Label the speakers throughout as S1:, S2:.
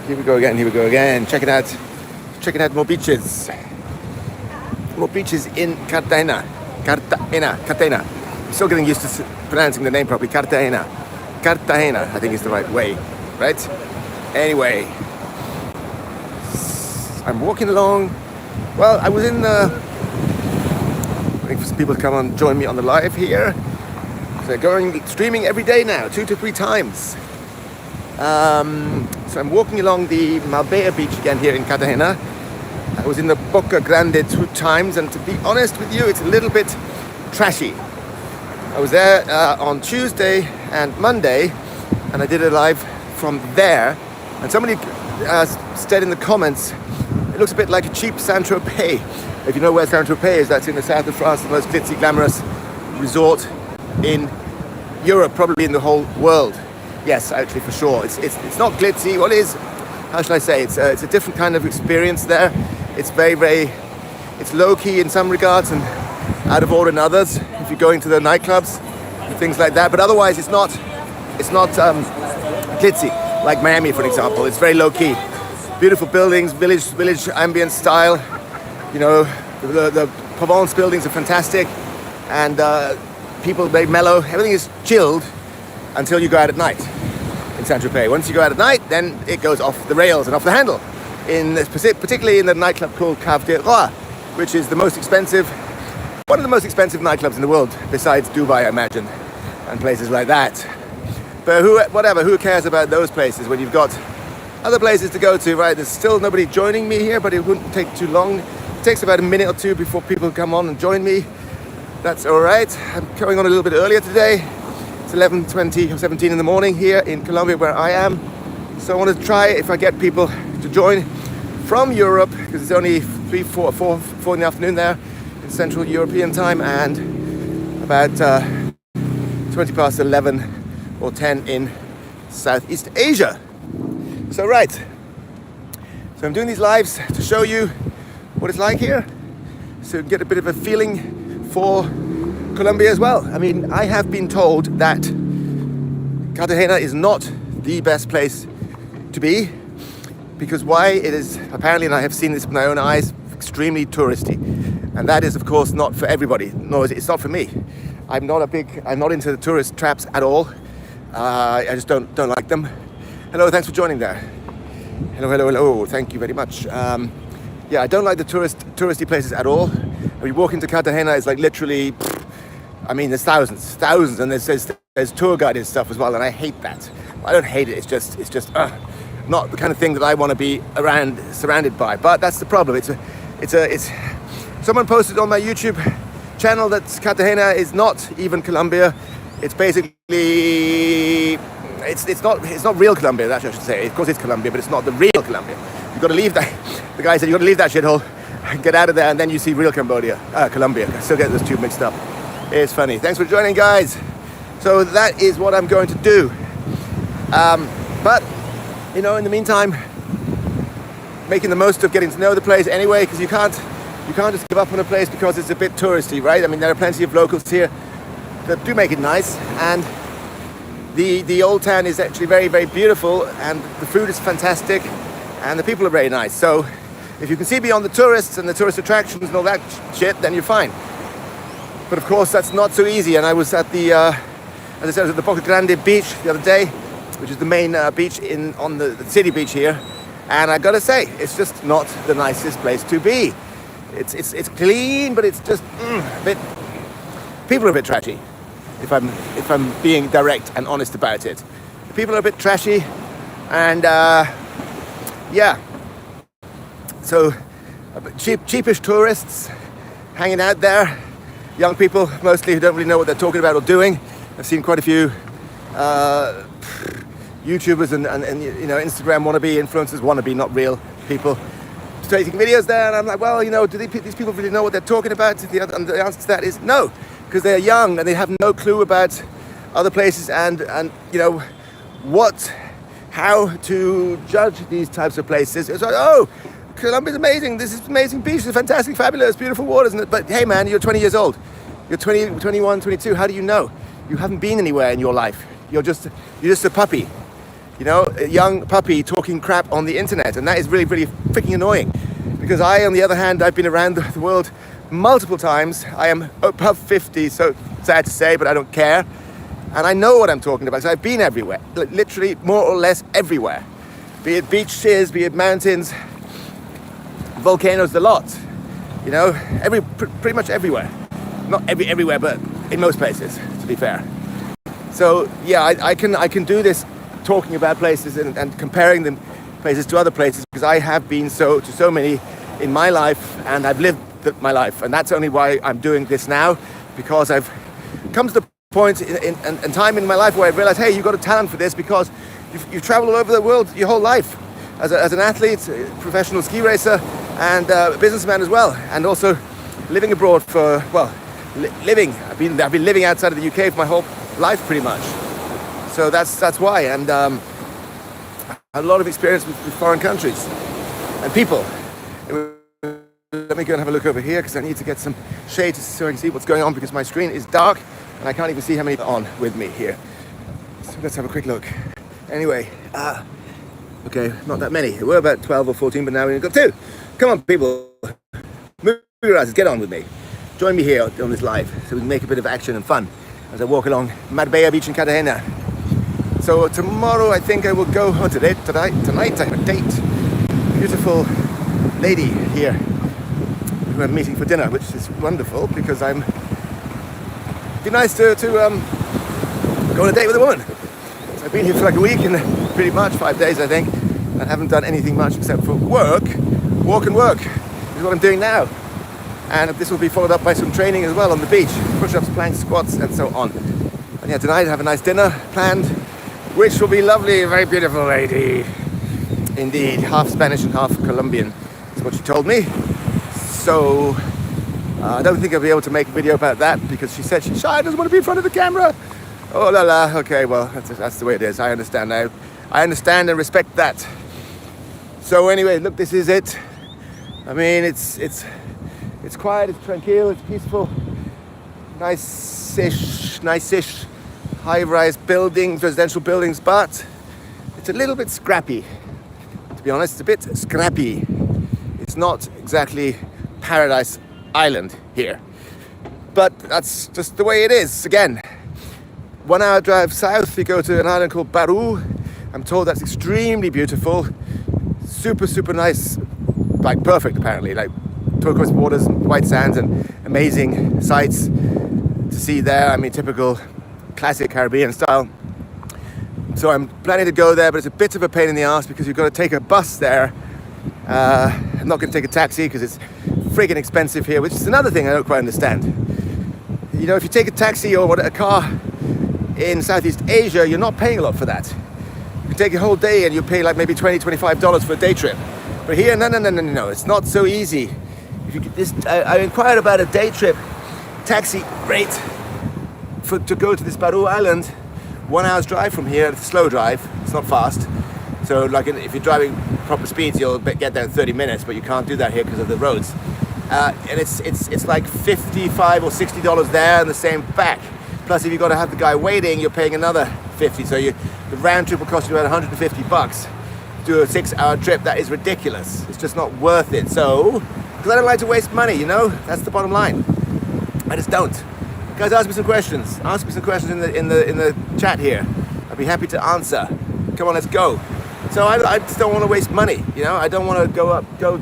S1: Here we go again. Checking out more beaches. More beaches in Cartagena. I'm still getting used to pronouncing the name properly. Cartagena, I think is the right way, right? Anyway, I'm walking along. Well, I was in waiting for some people to come and join me on the live here. They're streaming every day now, 2 to 3 times. So I'm walking along the Marbella beach again here in Cartagena. I was in the Boca Grande 2 times, and to be honest with you, it's a little bit trashy. I was there on Tuesday and Monday, and I did a live from there. And somebody said in the comments, it looks a bit like a cheap Saint-Tropez. If you know where Saint-Tropez is, that's in the south of France, the most glitzy, glamorous resort in Europe, probably in the whole world. Yes, actually, for sure. It's not glitzy. What is? How should I say? It's a different kind of experience there. It's it's low-key in some regards and out of order in others. If you're going to the nightclubs and things like that, but otherwise it's not glitzy like Miami, for example. It's very low-key. Beautiful buildings, village ambient style. You know, the Provence buildings are fantastic, and people are very mellow. Everything is chilled until you go out at night in Saint-Tropez. Once you go out at night, then it goes off the rails and off the handle. Particularly in the nightclub called Cave des Rois, which is one of the most expensive nightclubs in the world, besides Dubai, I imagine, and places like that. But who cares about those places when you've got other places to go to, right? There's still nobody joining me here, but it wouldn't take too long. It takes about a minute or two before people come on and join me. That's all right. I'm coming on a little bit earlier today. It's 11:20 or 17 in the morning here in Colombia, where I am. So I want to try if I get people to join from Europe, because it's only 4 in the afternoon there in Central European time, and about 20 past 11 or 10 in Southeast Asia. So right. So I'm doing these lives to show you what it's like here, so you can get a bit of a feeling for Colombia as well. I mean, I have been told that Cartagena is not the best place to be, because why? It is apparently, and I have seen this with my own eyes, extremely touristy, and that is of course not for everybody. No, it's not for me. I'm not into the tourist traps at all. I just don't like them. Hello, thanks for joining there. Hello, thank you very much. Yeah, I don't like the touristy places at all. When you walk into Cartagena, it's like literally, I mean, there's thousands, and there's tour guided stuff as well, and I hate that. I don't hate it. It's just not the kind of thing that I want to be surrounded by. But that's the problem. It's someone posted on my YouTube channel that Cartagena is not even Colombia. It's basically it's not real Colombia. That I should say. Of course, it's Colombia, but it's not the real Colombia. You've got to leave that. The guy said you got to leave that shithole and get out of there, and then you see real Colombia. I still get those two mixed up. It's funny. Thanks for joining, guys. So that is what I'm going to do. But you know, in the meantime, making the most of getting to know the place anyway, because you can't just give up on a place because it's a bit touristy, right? I mean, there are plenty of locals here that do make it nice, and the old town is actually very, very beautiful, and the food is fantastic, and the people are very nice. So if you can see beyond the tourists and the tourist attractions and all that shit, then you're fine. But of course, that's not so easy. And I was at the, as I said, I was at the Boca Grande beach the other day, which is the main beach on the city beach here. And I gotta say, it's just not the nicest place to be. It's clean, but it's just a bit. People are a bit trashy. If I'm being direct and honest about it, people are a bit trashy, and yeah. So cheapish tourists hanging out there, young people mostly who don't really know what they're talking about or doing. I've seen quite a few YouTubers and you know, Instagram wannabe, not real people, taking videos there, and I'm like, well, you know, do these people really know what they're talking about? And the answer to that is no, because they're young and they have no clue about other places and you know how to judge these types of places. It's like, oh, Colombia's amazing, this is amazing beach, it's fantastic, fabulous, beautiful water, isn't it? But hey man, you're 20 years old, you're 20, 21, 22, how do you know? You haven't been anywhere in your life. You're just a puppy. You know, a young puppy talking crap on the internet, and that is really, really freaking annoying. Because I, on the other hand, I've been around the world multiple times. I am above 50, so sad to say, but I don't care. And I know what I'm talking about, so I've been everywhere, literally more or less everywhere. Be it beaches, be it mountains, volcanoes, the lot. You know, pretty much everywhere. Not everywhere, but in most places, to be fair. So yeah, I can do this, talking about places and comparing them places to other places, because I have been to so many in my life, and I've lived my life, and that's only why I'm doing this now, because I've come to the point in time in my life where I realized, hey, you've got a talent for this, because you've traveled all over the world your whole life as an athlete, professional ski racer, and a businessman as well, and also living abroad for, well, living. I've been living outside of the UK for my whole life pretty much. So that's why, and I had a lot of experience with foreign countries and people. Let me go and have a look over here, because I need to get some shade so I can see what's going on, because my screen is dark and I can't even see how many are on with me here. So let's have a quick look. Anyway, okay, not that many. There were about 12 or 14, but now we've got 2. Come on, people. Move your asses, get on with me. Join me here on this live, so we can make a bit of action and fun as I walk along Marbella Beach in Cartagena. So tomorrow I think I will go, tonight I have a date. Beautiful lady here who I'm meeting for dinner, which is wonderful, because it'd be nice to go on a date with a woman. So I've been here for like a week, and pretty much 5 days I think, and haven't done anything much except for walk and work is what I'm doing now. And this will be followed up by some training as well on the beach, push-ups, planks, squats, and so on. And yeah, tonight I have a nice dinner planned, which will be lovely, a very beautiful lady. Indeed, half Spanish and half Colombian is what she told me. So I don't think I'll be able to make a video about that, because she said she's shy, doesn't want to be in front of the camera. Oh la la, okay, well, that's the way it is. I understand now. I understand and respect that. So anyway, look, this is it. I mean, it's quiet, it's tranquil, it's peaceful, nice-ish, high-rise buildings, residential buildings, but it's a little bit scrappy. To be honest, it's a bit scrappy. It's not exactly Paradise Island here, but that's just the way it is. Again, 1 hour drive south, you go to an island called Baru. I'm told that's extremely beautiful, super nice, like perfect apparently, like turquoise waters, white sands, and amazing sights to see there. I mean, typical classic Caribbean style. So I'm planning to go there, but it's a bit of a pain in the ass, because you've got to take a bus there. I'm not going to take a taxi because it's freaking expensive here, which is another thing I don't quite understand. You know, if you take a taxi or a car in Southeast Asia, you're not paying a lot for that. You can take a whole day and you pay like maybe $20, $25 for a day trip. But here, no, it's not so easy. If you could I inquired about a day trip taxi rate to go to this Baru Island. 1 hour's drive from here. It's a slow drive, it's not fast. So like if you're driving proper speeds, you'll get there in 30 minutes, but you can't do that here because of the roads. And it's like $55 or $60 there and the same back. Plus, if you've got to have the guy waiting, you're paying another $50. So the round trip will cost you about $150. Do a 6-hour trip, that is ridiculous. It's just not worth it. So, because I don't like to waste money, you know, that's the bottom line. I just don't. Guys, ask me some questions. Ask me some questions in the chat here. I'd be happy to answer. Come on, let's go. So I just don't want to waste money, you know. I don't want to go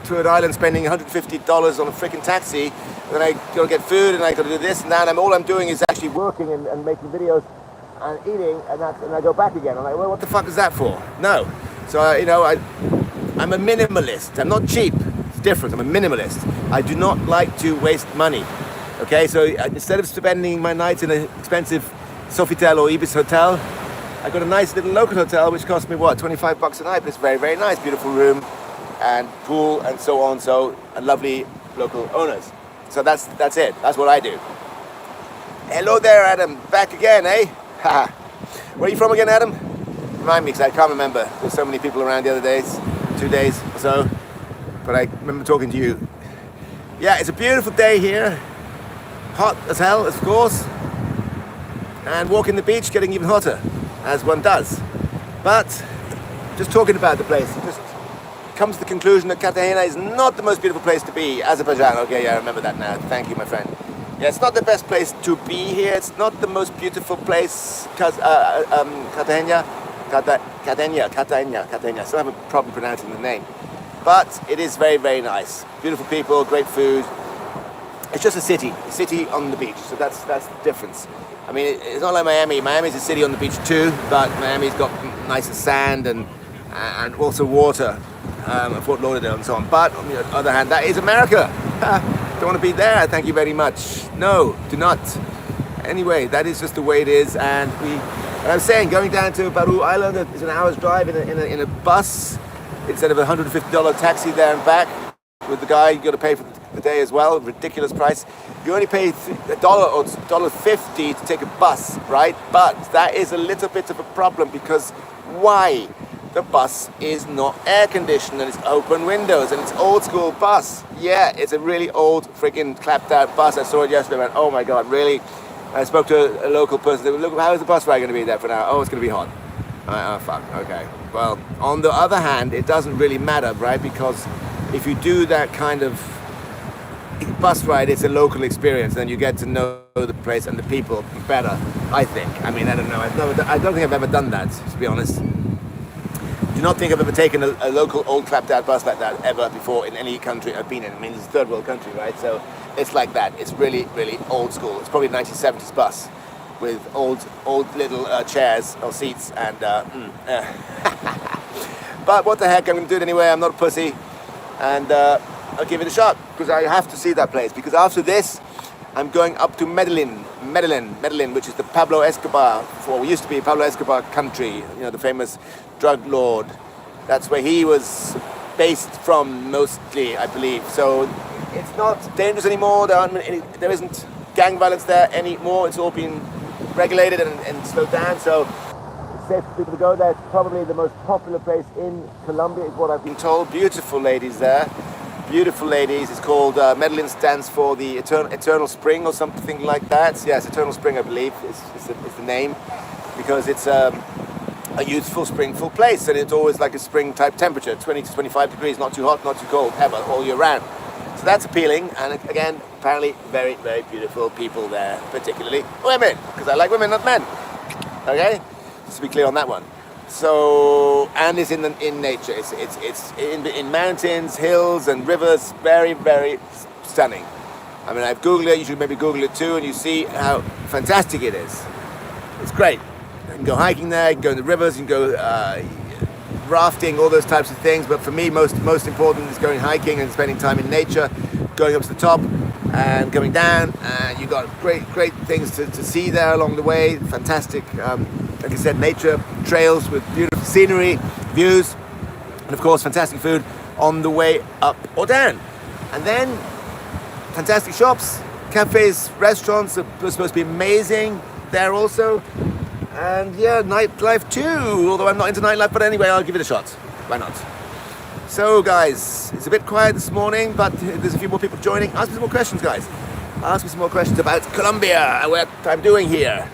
S1: to an island spending $150 on a freaking taxi, and then I got to get food, and I got to do this and that, and all I'm doing is actually working and making videos and eating, and I go back again. I'm like, well, what the fuck is that for? No. So you know, I'm a minimalist. I'm not cheap. It's different. I'm a minimalist. I do not like to waste money. Okay, so instead of spending my nights in an expensive Sofitel or Ibis hotel, I got a nice little local hotel which cost me what, $25 a night, but it's very, very nice, beautiful room and pool and so on, and lovely local owners. So that's it. That's what I do. Hello there, Adam. Back again, eh? Haha. Where are you from again, Adam? Remind me, because I can't remember. There's so many people around the other days, 2 days or so, but I remember talking to you. Yeah, it's a beautiful day here. Hot as hell, of course. And walking the beach, getting even hotter, as one does. But just talking about the place, just comes to the conclusion that Cartagena is not the most beautiful place to be. Azerbaijan, okay, yeah, I remember that now. Thank you, my friend. Yeah, it's not the best place to be here. It's not the most beautiful place, Cartagena. I still have a problem pronouncing the name. But it is very, very nice. Beautiful people, great food. It's just a city on the beach. So that's the difference. I mean, it's not like Miami. Miami's a city on the beach too, but Miami's got nicer sand and also water, Fort Lauderdale and so on. But on the other hand, that is America. Don't want to be there, thank you very much. No, do not. Anyway, that is just the way it is. And I was saying, going down to Baru Island is an hour's drive in a bus instead of a $150 taxi there and back. With the guy, you got to pay for the day as well, ridiculous price. You only pay $1 or $1.50 to take a bus, right? But that is a little bit of a problem because why? The bus is not air conditioned and it's open windows and it's old school bus. Yeah, it's a really old freaking clapped out bus. I saw it yesterday and went, oh my God, really? I spoke to a local person. They were, look, how is the bus ride going to be there for now? Oh, it's going to be hot. Oh, fuck, okay. Well, on the other hand, it doesn't really matter, right? Because if you do that kind of bus ride, it's a local experience, and you get to know the place and the people better, I think. I mean, I don't know. I don't think I've ever done that, to be honest. Do not think I've ever taken a local old clapped out bus like that ever before in any country I've been in. I mean, it's a third world country, right? So it's like that. It's really, really old school. It's probably a 1970s bus with old little chairs or seats and but what the heck, I'm going to do it anyway. I'm not a pussy. And I'll give it a shot because I have to see that place. Because after this, I'm going up to Medellin, which is the Pablo Escobar, or used to be Pablo Escobar country. You know, the famous drug lord. That's where he was based from mostly, I believe. So it's not dangerous anymore. There isn't gang violence there anymore. It's all been regulated and slowed down. So it's safe for people to go there. It's probably the most popular place in Colombia, is what I've been told. Beautiful ladies there. Beautiful ladies. It's called, Medellin stands for the Eternal Spring or something like that. Yes, Eternal Spring, I believe, is the name. Because it's a youthful, springful place. And it's always like a spring type temperature. 20 to 25 degrees, not too hot, not too cold, ever, all year round. So that's appealing. And again, apparently very, very beautiful people there. Particularly women. Because I like women, not men. Okay? Just to be clear on that one. So, and it's in nature. It's in mountains, hills, and rivers. Very, very stunning. I mean, I've Googled it. You should maybe Google it too, and you see how fantastic it is. It's great. You can go hiking there. You can go in the rivers. You can go rafting, all those types of things. But for me, most important is going hiking and spending time in nature, going up to the top and coming down. And you got great things to see there along the way. Fantastic. Like I said, nature, trails with beautiful scenery, views, and of course, fantastic food on the way up or down. And then, fantastic shops, cafes, restaurants are supposed to be amazing there also. And yeah, nightlife too, although I'm not into nightlife, but anyway, I'll give it a shot. Why not? So guys, it's a bit quiet this morning, but there's a few more people joining. Ask me some more questions, guys. Ask me some more questions about Colombia and what I'm doing here.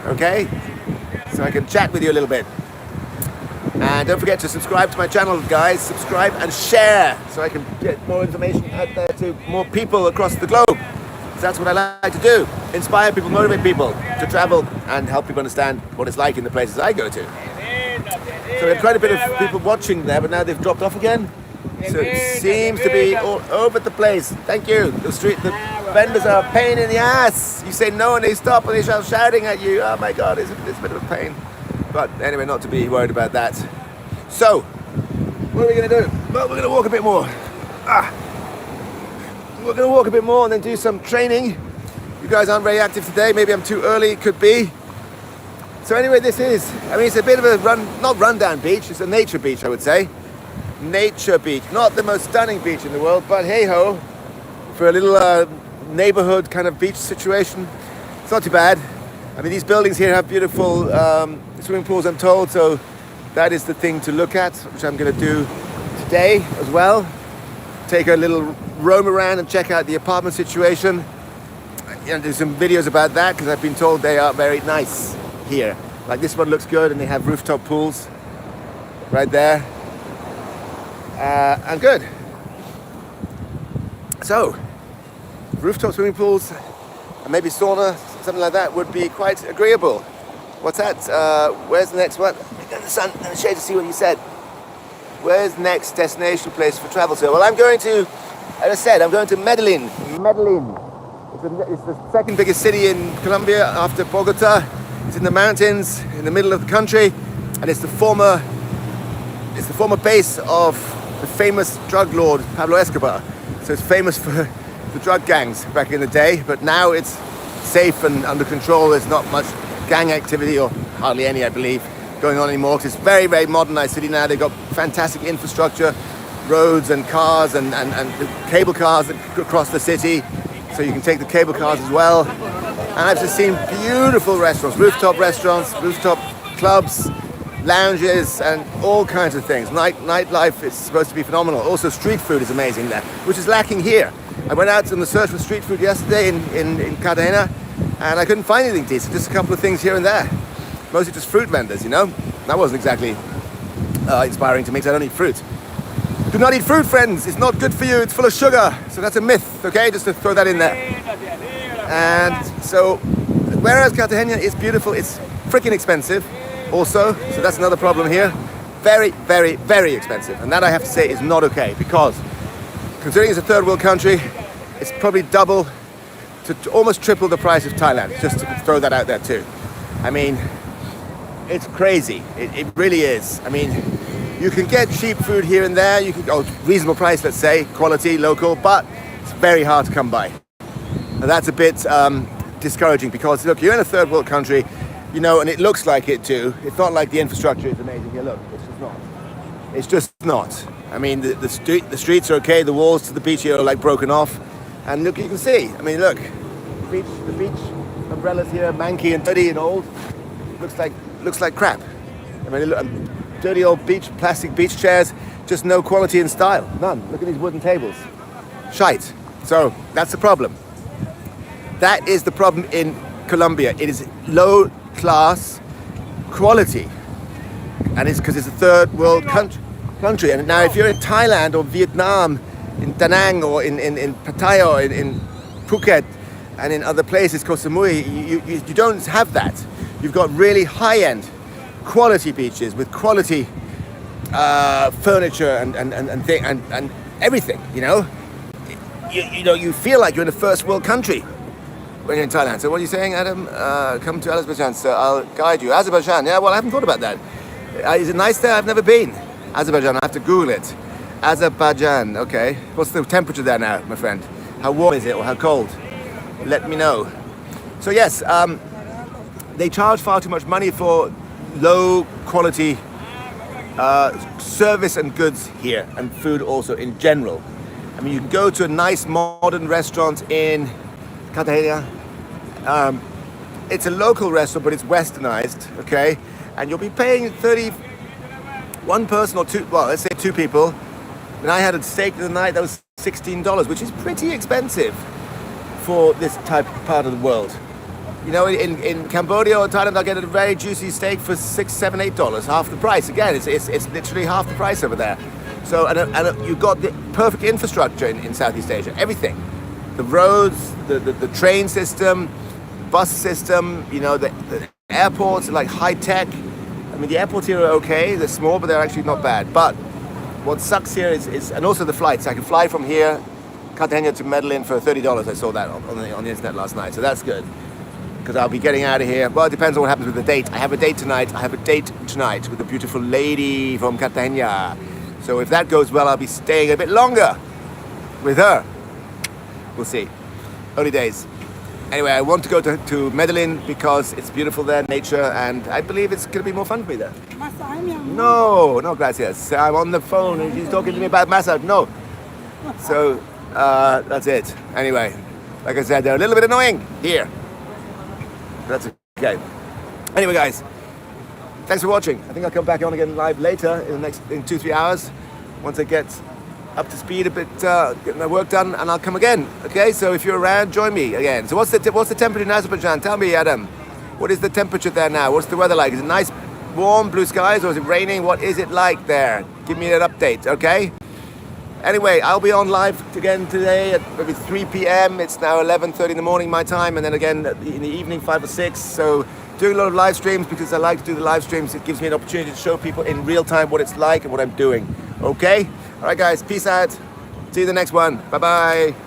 S1: Okay? So I can chat with you a little bit. And don't forget to subscribe to my channel, guys. Subscribe and share so I can get more information out there to more people across the globe. Because that's what I like to do. Inspire people, motivate people to travel and help people understand what it's like in the places I go to. So we have quite a bit of people watching there, but now they've dropped off again. So it seems to be all over the place. Thank you. The vendors are a pain in the ass. You say no and they stop and they start shouting at you. Oh my God, it's a bit of a pain. But anyway, not to be worried about that. So, what are we going to do? Well, we're going to walk a bit more. We're going to walk a bit more and then do some training. You guys aren't very active today. Maybe I'm too early. It could be. So anyway, it's a bit of a not rundown beach. It's a nature beach, I would say. Nature beach. Not the most stunning beach in the world, but hey-ho. For a little neighborhood kind of beach situation, it's not too bad. I mean, these buildings here have beautiful swimming pools, I'm told, so that is the thing to look at, which I'm going to do today as well. Take a little roam around and check out the apartment situation. Do some videos about that, because I've been told they are very nice here. Like this one looks good, and they have rooftop pools right there. And good. So, rooftop swimming pools and maybe sauna, something like that would be quite agreeable. What's that? Where's the next one? In the sun, in the shade to see what you said. Where's the next destination place for travel to? Well, I'm going to, as I said, I'm going to Medellin. Medellin. It's the second biggest city in Colombia after Bogota. It's in the mountains, in the middle of the country, and it's the former base of the famous drug lord Pablo Escobar. So it's famous for the drug gangs back in the day, but now it's safe and under control. There's not much gang activity, or hardly any, I believe, going on anymore. It's a very, very modernized city now. They've got fantastic infrastructure, roads and cars and cable cars that go across the city. So you can take the cable cars as well. And I've just seen beautiful restaurants, rooftop clubs, lounges, and all kinds of things. Nightlife is supposed to be phenomenal. Also, street food is amazing there, which is lacking here. I went out on the search for street food yesterday in Cartagena, and I couldn't find anything decent, just a couple of things here and there. Mostly just fruit vendors, you know? That wasn't exactly inspiring to me, because I don't eat fruit. Do not eat fruit, friends. It's not good for you. It's full of sugar. So that's a myth, okay? Just to throw that in there. And so, whereas Cartagena is beautiful, it's freaking expensive also. So that's another problem here. Very, very, very expensive. And that, I have to say, is not okay, because considering it's a third world country, it's probably double to almost triple the price of Thailand. Just to throw that out there too. I mean, it's crazy. It really is. I mean, you can get cheap food here and there. You can go reasonable price, let's say, quality, local, but it's very hard to come by. And that's a bit discouraging, because look, you're in a third world country, you know, and it looks like it too. It's not like the infrastructure is amazing here. Look, it's just not. It's just not. I mean, the streets are okay. The walls to the beach here are like broken off, and look, you can see. I mean, look, the beach umbrellas here, manky and dirty and old. Looks like crap. I mean, look, dirty old plastic beach chairs, just no quality and style, none. Look at these wooden tables, shite. So that's the problem. That is the problem in Colombia. It is low class quality, and it's because it's a third world country. And now, if you're in Thailand or Vietnam, in Da Nang or in Pattaya or in Phuket and in other places, Koh Samui, you don't have that. You've got really high-end quality beaches with quality furniture and everything. You know, you feel like you're in a first world country when you're in Thailand. So what are you saying, Adam? Come to Azerbaijan, so I'll guide you. Azerbaijan, yeah. Well, I haven't thought about that. Is it nice there? I've never been. Azerbaijan, I have to Google it. Azerbaijan, okay. What's the temperature there now, my friend? How warm is it, or how cold? Let me know. So yes, they charge far too much money for low quality service and goods here, and food also in general. I mean, you can go to a nice modern restaurant in Cartagena. It's a local restaurant, but it's westernized, okay? And you'll be paying 30, one person or two, well, let's say two people. When I had a steak the other night, that was $16, which is pretty expensive for this type of part of the world. You know, in Cambodia or Thailand, I'll get a very juicy steak for $6, $7, $8, half the price. Again, it's literally half the price over there. So, and you've got the perfect infrastructure in Southeast Asia, everything. The roads, the train system, bus system, you know, the airports are like high tech. I mean, the airports here are okay, they're small, but they're actually not bad. But what sucks here is and also the flights. I can fly from here, Cartagena to Medellin for $30. I saw that on the internet last night, so that's good. Because I'll be getting out of here. Well, it depends on what happens with the date. I have a date tonight with a beautiful lady from Cartagena. So if that goes well, I'll be staying a bit longer with her. We'll see. Early days. Anyway, I want to go to Medellin because it's beautiful there, nature, and I believe it's going to be more fun for me there. No, gracias. I'm on the phone and she's talking to me about massage. No. So, that's it. Anyway, like I said, they're a little bit annoying here. That's okay. Anyway, guys, thanks for watching. I think I'll come back on again live later in 2-3 hours once I get up to speed a bit, get my work done, and I'll come again. Okay, so if you're around, join me again. So what's the temperature in Azerbaijan? Tell me, Adam. What is the temperature there now? What's the weather like? Is it nice, warm, blue skies, or is it raining? What is it like there? Give me an update, okay? Anyway, I'll be on live again today at maybe 3 p.m. It's now 11:30 in the morning my time, and then again in the evening, 5 or 6. So doing a lot of live streams because I like to do the live streams. It gives me an opportunity to show people in real time what it's like and what I'm doing, okay? All right, guys, peace out. See you the next one. Bye-bye.